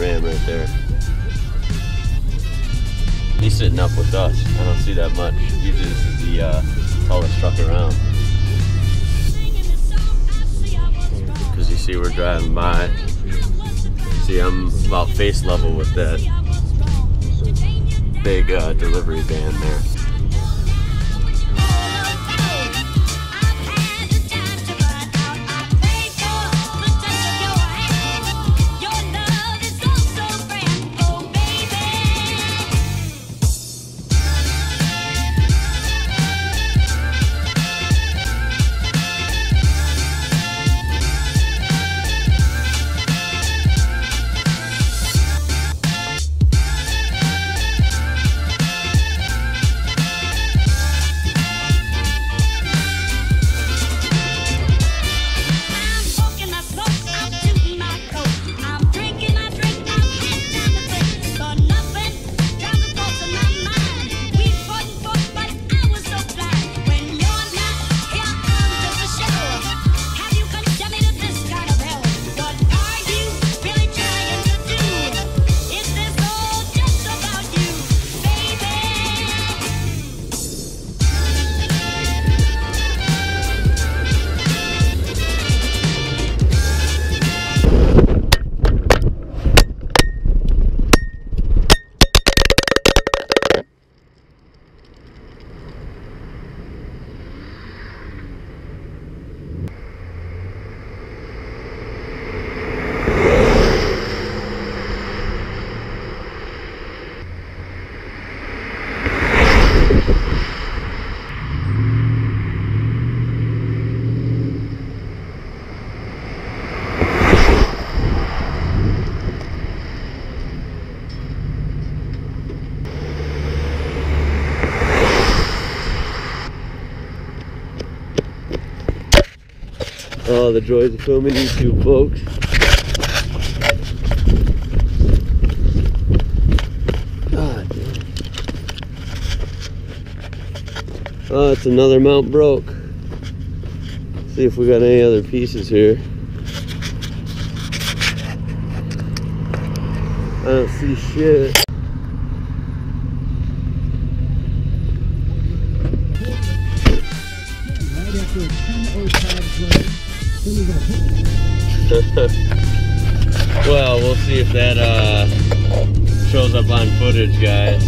Ram right there. He's sitting up with us. I don't see that much. Usually this is the tallest truck around. Because you see we're driving by. See, I'm about face level with that big delivery van there. Oh, the joys of filming YouTube, folks. God damn. Oh, it's another mount broke. Let's see if we got any other pieces here. I don't see shit. Well, we'll see if that shows up on footage, guys.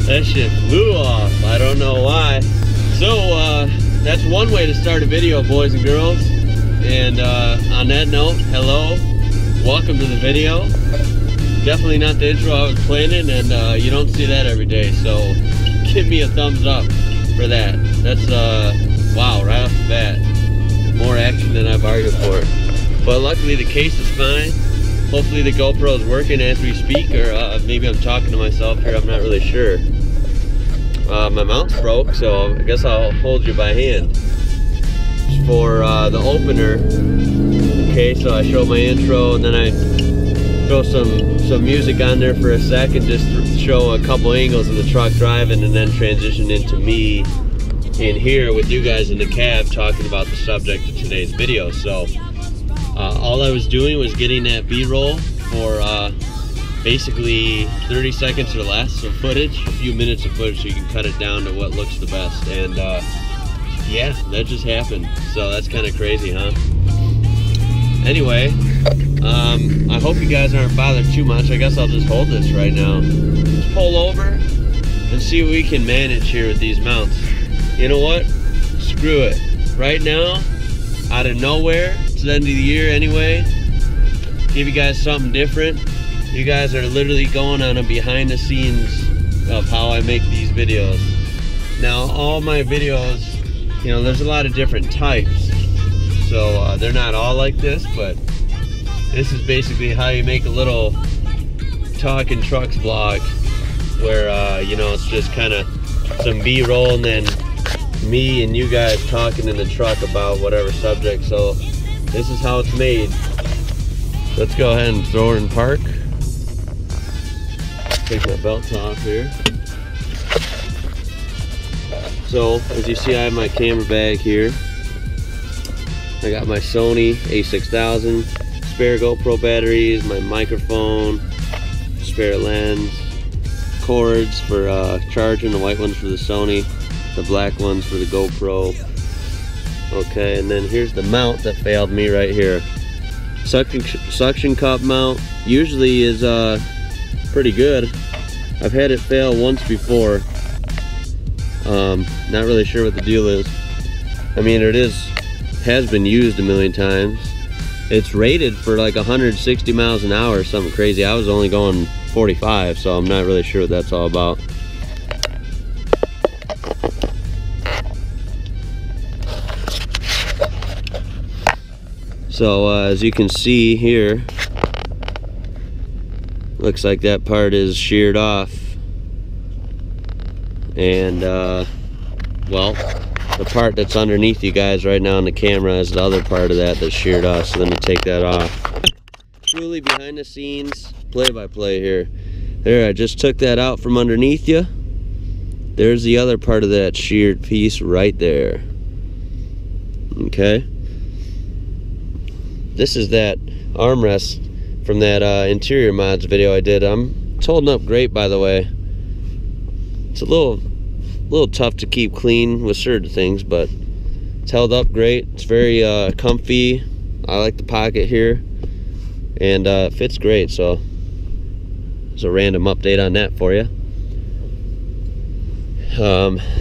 That shit flew off. I don't know why. So that's one way to start a video, boys and girls. And on that note, hello, welcome to the video. Definitely not the intro I was planning, and you don't see that every day, so give me a thumbs up for that. That's wow, right off the bat, more action than I bargained for. But luckily the case is fine. Hopefully the GoPro is working as we speak, or maybe I'm talking to myself here, I'm not really sure. My mount's broke, so I guess I'll hold you by hand. For the opener, okay, so I show my intro and then I throw some music on there for a second, just to show a couple angles of the truck driving, and then transition into me in here with you guys in the cab talking about the subject of today's video. So all I was doing was getting that B-roll for basically 30 seconds or less of footage, a few minutes of footage, so you can cut it down to what looks the best. And yeah, that just happened. So that's kind of crazy, huh? Anyway, I hope you guys aren't bothered too much. I guess I'll just hold this right now. Let's pull over and see what we can manage here with these mounts. You know what? Screw it. Right now, out of nowhere, it's the end of the year anyway, give you guys something different. You guys are literally going on a behind the scenes of how I make these videos. Now, all my videos, you know, there's a lot of different types. So they're not all like this, but this is basically how you make a little talking trucks vlog where, you know, it's just kind of some B-roll and then me and you guys talking in the truck about whatever subject. So this is how it's made. Let's go ahead and throw her in park. Take my belts off here. So as you see, I have my camera bag here. I got my Sony a6000 spare GoPro batteries, my microphone, spare lens, cords for charging, the white ones for the Sony, the black ones for the GoPro. Okay, and then here's the mount that failed me right here. Suction cup mount usually is pretty good. I've had it fail once before. Not really sure what the deal is. I mean, has been used a million times. It's rated for like 160 miles an hour or something crazy. I was only going 45, so I'm not really sure what that's all about. So as you can see here, looks like that part is sheared off. And well, the part that's underneath you guys right now on the camera is the other part of that that's sheared off. So let me take that off. Truly behind the scenes play-by-play here. There, I just took that out from underneath you. There's the other part of that sheared piece right there. Okay. This is that armrest from that interior mods video I did. It's holding up great, by the way. It's a little tough to keep clean with certain things, but it's held up great. It's very comfy. I like the pocket here, and it fits great. So there's a random update on that for you.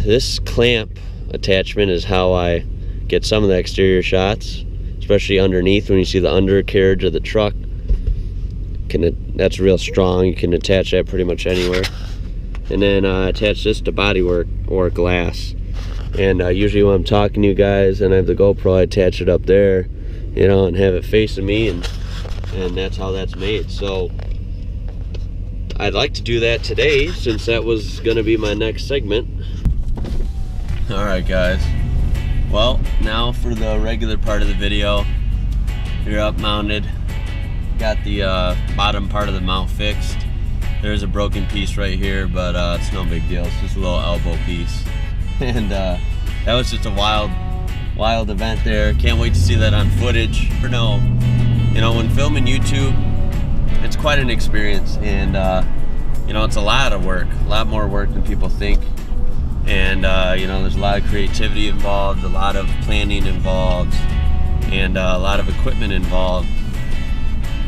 This clamp attachment is how I get some of the exterior shots, especially underneath when you see the undercarriage of the truck. That's real strong. You can attach that pretty much anywhere. And then attach this to bodywork or glass. And usually when I'm talking to you guys and I have the GoPro, I attach it up there, you know, and have it facing me, and that's how that's made. So I'd like to do that today, since that was going to be my next segment. Alright guys, well, now for the regular part of the video. You're up mounted, got the bottom part of the mount fixed. There's a broken piece right here, but it's no big deal. It's just a little elbow piece. And that was just a wild event there. Can't wait to see that on footage. You know, when filming YouTube, it's quite an experience, and you know, it's a lot of work, a lot more work than people think. And you know, there's a lot of creativity involved, a lot of planning involved, and a lot of equipment involved.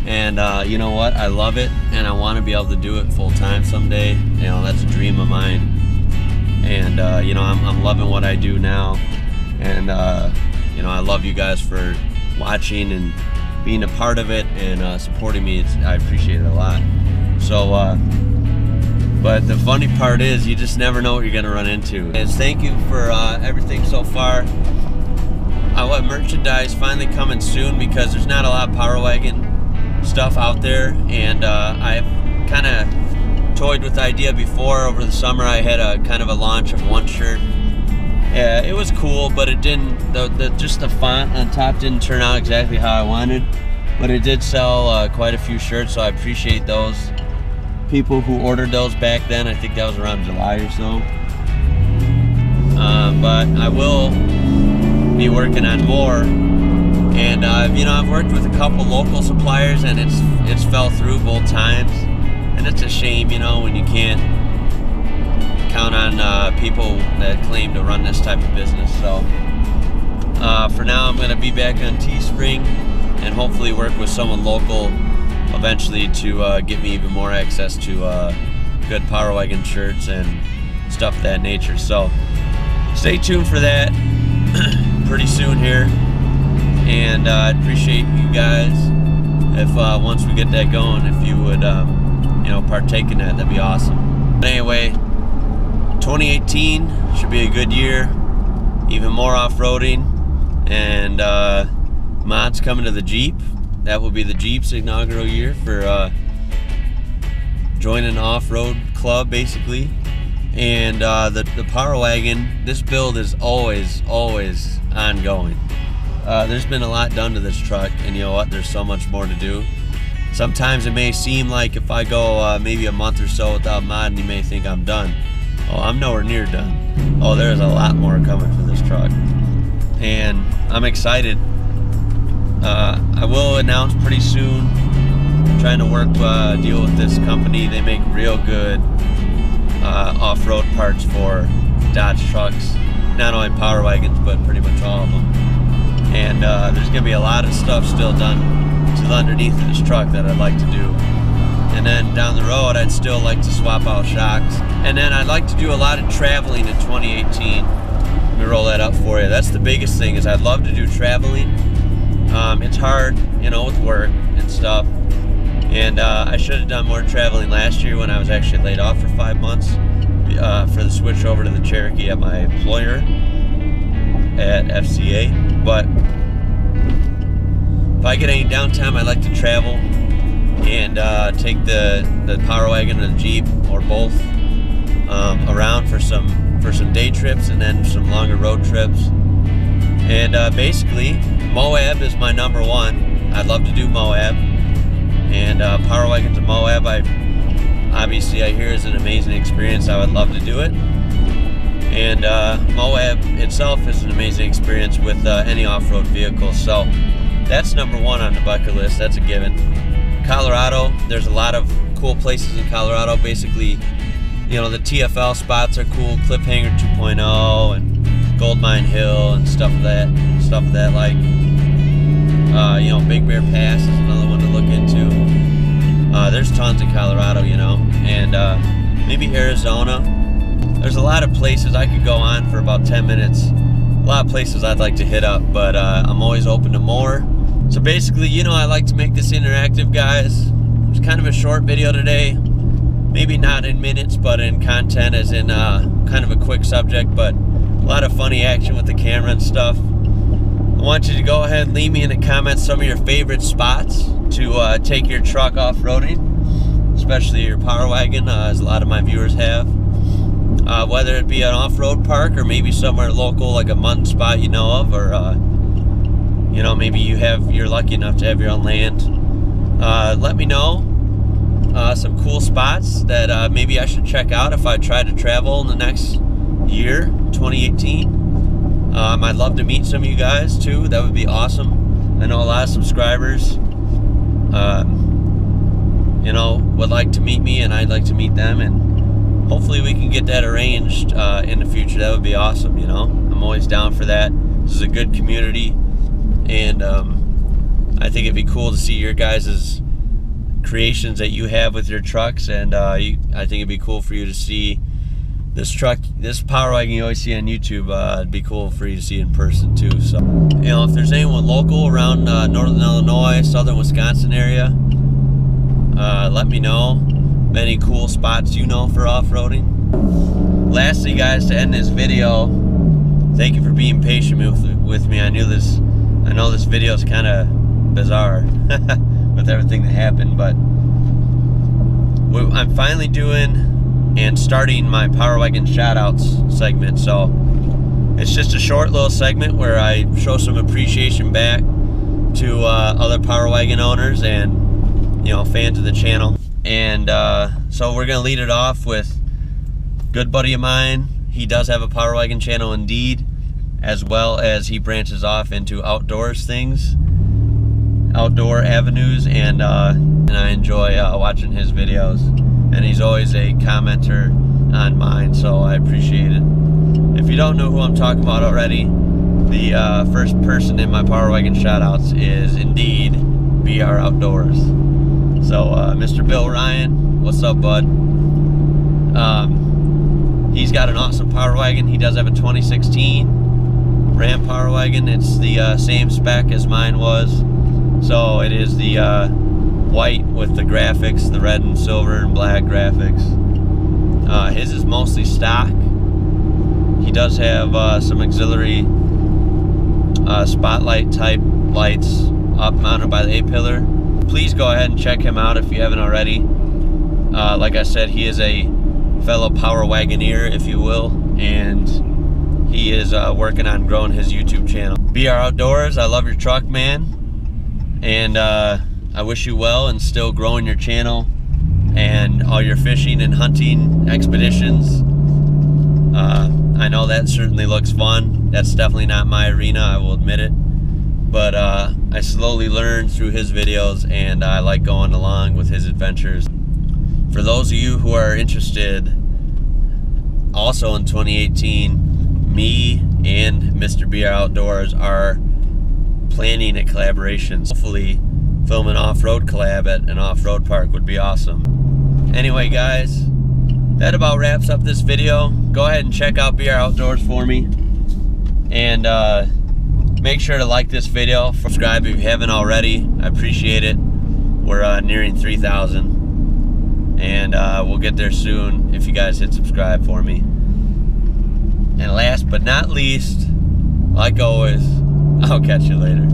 And you know what, I love it, and I want to be able to do it full time someday. You know, that's a dream of mine. And you know, I'm loving what I do now, and you know, I love you guys for watching and being a part of it and supporting me. I appreciate it a lot. So but the funny part is, you just never know what you're gonna run into. And thank you for everything so far. Merchandise finally coming soon, because there's not a lot of Power Wagon stuff out there, and I've kind of toyed with the idea before. Over the summer I had a kind of a launch of one shirt. It was cool, but it didn't, just the font on top didn't turn out exactly how I wanted, but it did sell quite a few shirts, so I appreciate those people who ordered those back then. I think that was around July or so. But I will be working on more. And you know, I've worked with a couple local suppliers, and it's fell through both times, and it's a shame, you know, when you can't count on people that claim to run this type of business. So for now, I'm going to be back on Teespring, and hopefully work with someone local eventually to get me even more access to good Power Wagon shirts and stuff of that nature. So stay tuned for that pretty soon here. And I'd appreciate you guys if once we get that going, if you would you know, partake in that. That'd be awesome. But anyway, 2018 should be a good year, even more off-roading, and mods coming to the Jeep. That will be the Jeep's inaugural year for joining an off-road club, basically. And the Power Wagon, this build is always ongoing. There's been a lot done to this truck, and you know what, there's so much more to do. Sometimes it may seem like if I go maybe a month or so without modding, you may think I'm done. Oh, I'm nowhere near done. Oh, there's a lot more coming for this truck, and I'm excited. I will announce pretty soon. I'm trying to work deal with this company. They make real good off-road parts for Dodge trucks, not only Power Wagons but pretty much all of them. And there's gonna be a lot of stuff still done to the underneath of this truck that I'd like to do. And then down the road, I'd still like to swap out shocks. And then I'd like to do a lot of traveling in 2018. Let me roll that up for you. That's the biggest thing, is I'd love to do traveling. It's hard, you know, with work and stuff. And I should have done more traveling last year when I was actually laid off for 5 months for the switch over to the Cherokee at my employer at FCA. But if I get any downtime, I like to travel and take the Power Wagon or the Jeep or both around for some day trips and then some longer road trips. And basically, Moab is my number one. I'd love to do Moab. And Power Wagons and Moab, obviously I hear is an amazing experience. I would love to do it. And Moab itself is an amazing experience with any off-road vehicle. So that's number one on the bucket list. That's a given. Colorado, there's a lot of cool places in Colorado. Basically, you know, the TFL spots are cool. Cliffhanger 2.0 and Gold Mine Hill and stuff of that like. You know, Big Bear Pass is another one to look into. There's tons in Colorado, you know, and maybe Arizona. There's a lot of places. I could go on for about 10 minutes. A lot of places I'd like to hit up, but I'm always open to more. So basically, you know, I like to make this interactive, guys. It's kind of a short video today. Maybe not in minutes, but in content, as in kind of a quick subject, but a lot of funny action with the camera and stuff. I want you to go ahead and leave me in the comments some of your favorite spots to take your truck off-roading, especially your Power Wagon, as a lot of my viewers have. Whether it be an off-road park or maybe somewhere local, like a mountain spot you know of, or you know, maybe you're lucky enough to have your own land. Let me know some cool spots that maybe I should check out if I try to travel in the next year, 2018. I'd love to meet some of you guys too. That would be awesome. I know a lot of subscribers, you know, would like to meet me, and I'd like to meet them, and hopefully we can get that arranged in the future. That would be awesome, you know. I'm always down for that. This is a good community, and I think it'd be cool to see your guys' creations that you have with your trucks, and I think it'd be cool for you to see this truck, this Power Wagon you always see on YouTube. It'd be cool for you to see in person too. So, you know, if there's anyone local around northern Illinois, southern Wisconsin area, let me know any cool spots you know for off-roading. Lastly, guys, to end this video, thank you for being patient with me. I know this video is kind of bizarre with everything that happened, but I'm finally doing and starting my Power Wagon Shoutouts segment. So it's just a short little segment where I show some appreciation back to other Power Wagon owners and, you know, fans of the channel. And so we're gonna lead it off with a good buddy of mine. He does have a Power Wagon channel indeed, as well as he branches off into Outdoorz things, outdoor avenues, and I enjoy watching his videos. And he's always a commenter on mine, so I appreciate it. If you don't know who I'm talking about already, the first person in my Power Wagon shoutouts is indeed BR Outdoorz. So Mr. Bill Ryan, what's up, bud? He's got an awesome Power Wagon. He does have a 2016 Ram Power Wagon. It's the same spec as mine was. So it is the white with the graphics, the red and silver and black graphics. His is mostly stock. He does have some auxiliary spotlight type lights up mounted by the A-pillar. Please go ahead and check him out if you haven't already. Like I said, he is a fellow Power Wagoneer, if you will, and he is working on growing his YouTube channel. BR Outdoorz, I love your truck, man, and I wish you well and still growing your channel and all your fishing and hunting expeditions. I know that certainly looks fun. That's definitely not my arena, I will admit it. but I slowly learned through his videos, and I like going along with his adventures. For those of you who are interested, also in 2018, me and Mr. BR Outdoors are planning a collaboration. Hopefully film an off-road collab at an off-road park would be awesome. Anyway guys, that about wraps up this video. Go ahead and check out BR Outdoors for me, and make sure to like this video, subscribe if you haven't already. I appreciate it. We're nearing 3,000, and we'll get there soon if you guys hit subscribe for me. And last but not least, like always, I'll catch you later.